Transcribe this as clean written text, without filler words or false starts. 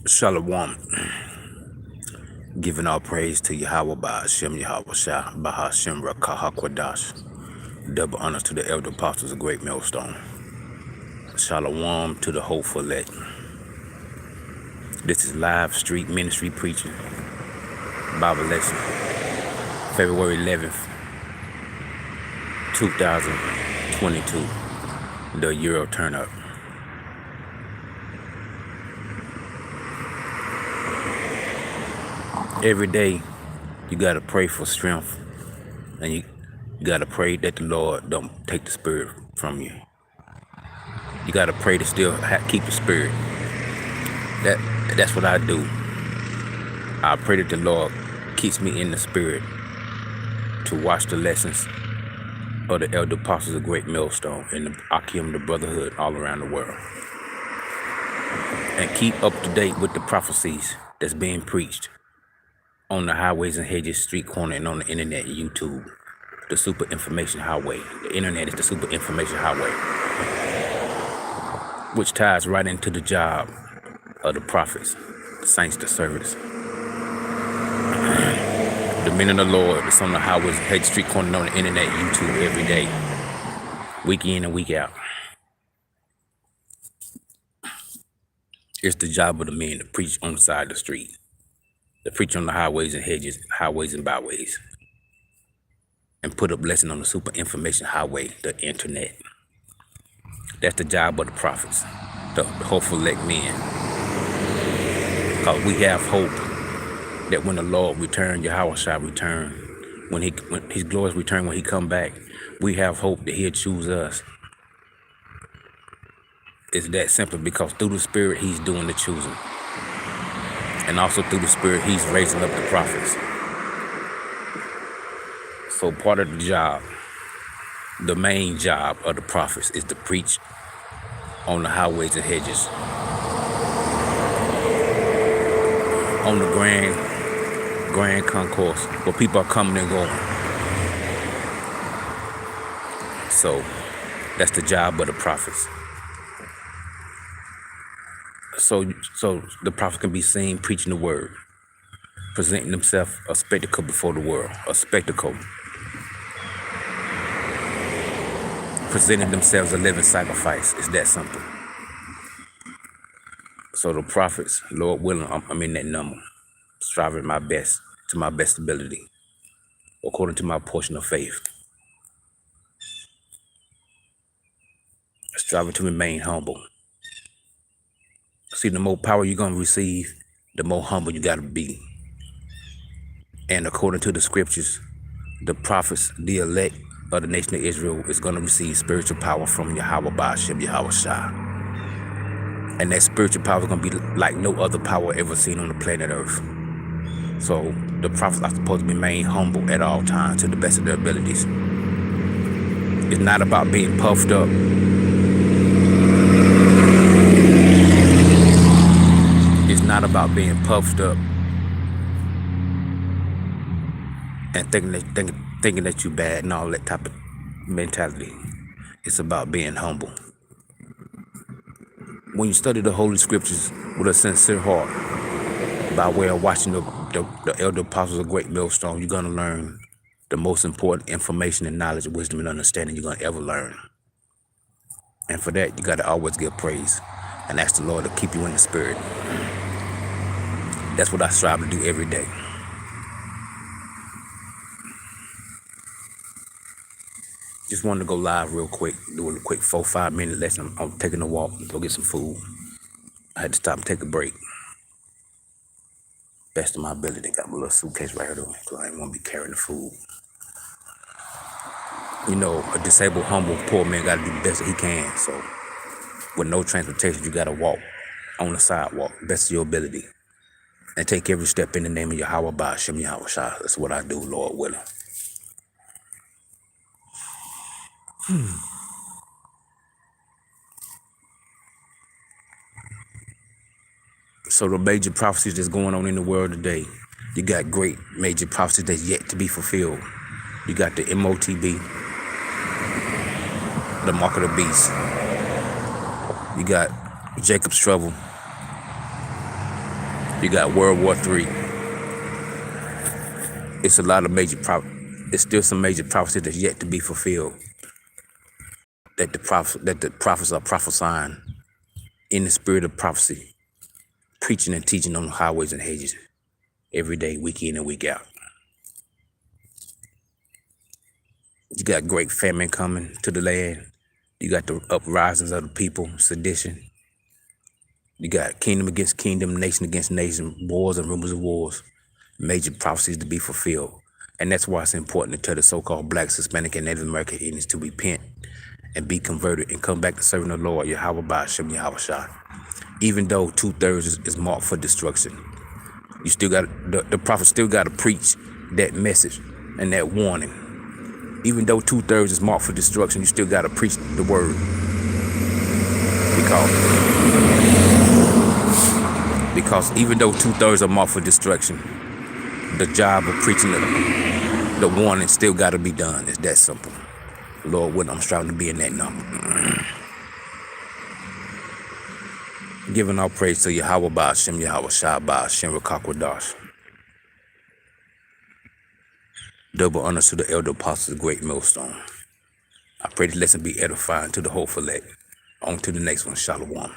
Shalom, giving all praise to Yahweh Ba'ashem Yahweh Shah Bahashem Rakah Kwadash. Double honors to the elder apostles of Great Millstone. Shalom to the hopeful elect. This is live street ministry preaching, Bible lesson, February 11th, 2022, the Euro turn up. Every day, you gotta pray for strength, and you gotta pray that the Lord don't take the spirit from you. You gotta pray to still keep the spirit. That's what I do. I pray that the Lord keeps me in the spirit to watch the lessons of the elder apostles of Great Millstone and the Akim, the brotherhood all around the world, and keep up to date with the prophecies that's being preached on the highways and hedges, street corner, and on the internet and YouTube. The super information highway. The internet is the super information highway, which ties right into the job of the prophets, the saints, the servants, the men of the Lord that's on the highways, hedge, street corner, and on the internet, YouTube every day, week in and week out. It's the job of the men to preach on the side of the street, to preach on the highways and hedges, highways and byways, and put a blessing on the super information highway, the internet. That's the job of the prophets, the hopeful elect men. Because we have hope that when the Lord return, Yahweh shall return, when his glorious return, when he come back, we have hope that he'll choose us. It's that simple, because through the Spirit, he's doing the choosing. And also through the Spirit, he's raising up the prophets. So part of the job, the main job of the prophets, is to preach on the highways and hedges, on the grand concourse where people are coming and going. So that's the job of the prophets. So the prophets can be seen preaching the word, presenting themselves a spectacle before the world, a spectacle, presenting themselves a living sacrifice. It's that simple. So the prophets, Lord willing, I'm in that number, striving my best, to my best ability, according to my portion of faith, striving to remain humble. See, the more power you're going to receive, the more humble you got to be. And according to the scriptures, the prophets, the elect of the nation of Israel, is going to receive spiritual power from Yahweh Ba'ashem Yahweh Shah. And that spiritual power is going to be like no other power ever seen on the planet Earth. So the prophets are supposed to remain humble at all times to the best of their abilities. It's not about being puffed up. It's not about being puffed up and thinking that you're bad and all that type of mentality. It's about being humble. When you study the Holy Scriptures with a sincere heart, by way of watching the elder apostles of Great Millstone, you're going to learn the most important information and knowledge, wisdom, and understanding you're going to ever learn. And for that, you got to always give praise and ask the Lord to keep you in the spirit. That's what I strive to do every day. Just wanted to go live real quick, do a quick 4-5 minute lesson. I'm taking a walk, go get some food. I had to stop and take a break. Best of my ability. Got my little suitcase right here though, so I ain't want to be carrying the food. You know, a disabled, humble, poor man got to do the best that he can. So with no transportation, you got to walk on the sidewalk, best of your ability, and take every step in the name of Yahweh Ba'ashem Yahweh Shah. That's what I do, Lord willing. So the major prophecies that's going on in the world today, you got great major prophecies that's yet to be fulfilled. You got the MOTB, the mark of the beast. You got Jacob's trouble. You got World War III. It's a lot of it's still some major prophecy that's yet to be fulfilled. That the prophets are prophesying in the spirit of prophecy, preaching and teaching on the highways and hedges every day, week in and week out. You got great famine coming to the land. You got the uprisings of the people, sedition. You got kingdom against kingdom, nation against nation, wars and rumors of wars. Major prophecies to be fulfilled. And that's why it's important to tell the so-called Blacks, Hispanic, and Native American Indians to repent and be converted and come back to serving the Lord, Yahweh Ba'ashem Yahweh Shah. Even though 2/3 is marked for destruction, you still got the prophet still got to preach that message and that warning. Even though 2/3 is marked for destruction, you still got to preach the word. Because even though 2/3 are marked for destruction, the job of preaching the warning still got to be done. It's that simple. Lord willing, I'm striving to be in that number. Giving all praise to Yahweh Ba'ashem Yahweh Shah Ba'ashem Rakakwadash. Double honor to the elder apostles of the great millstone. I pray this lesson be edifying to the hopeful elect. On to the next one. Shalom.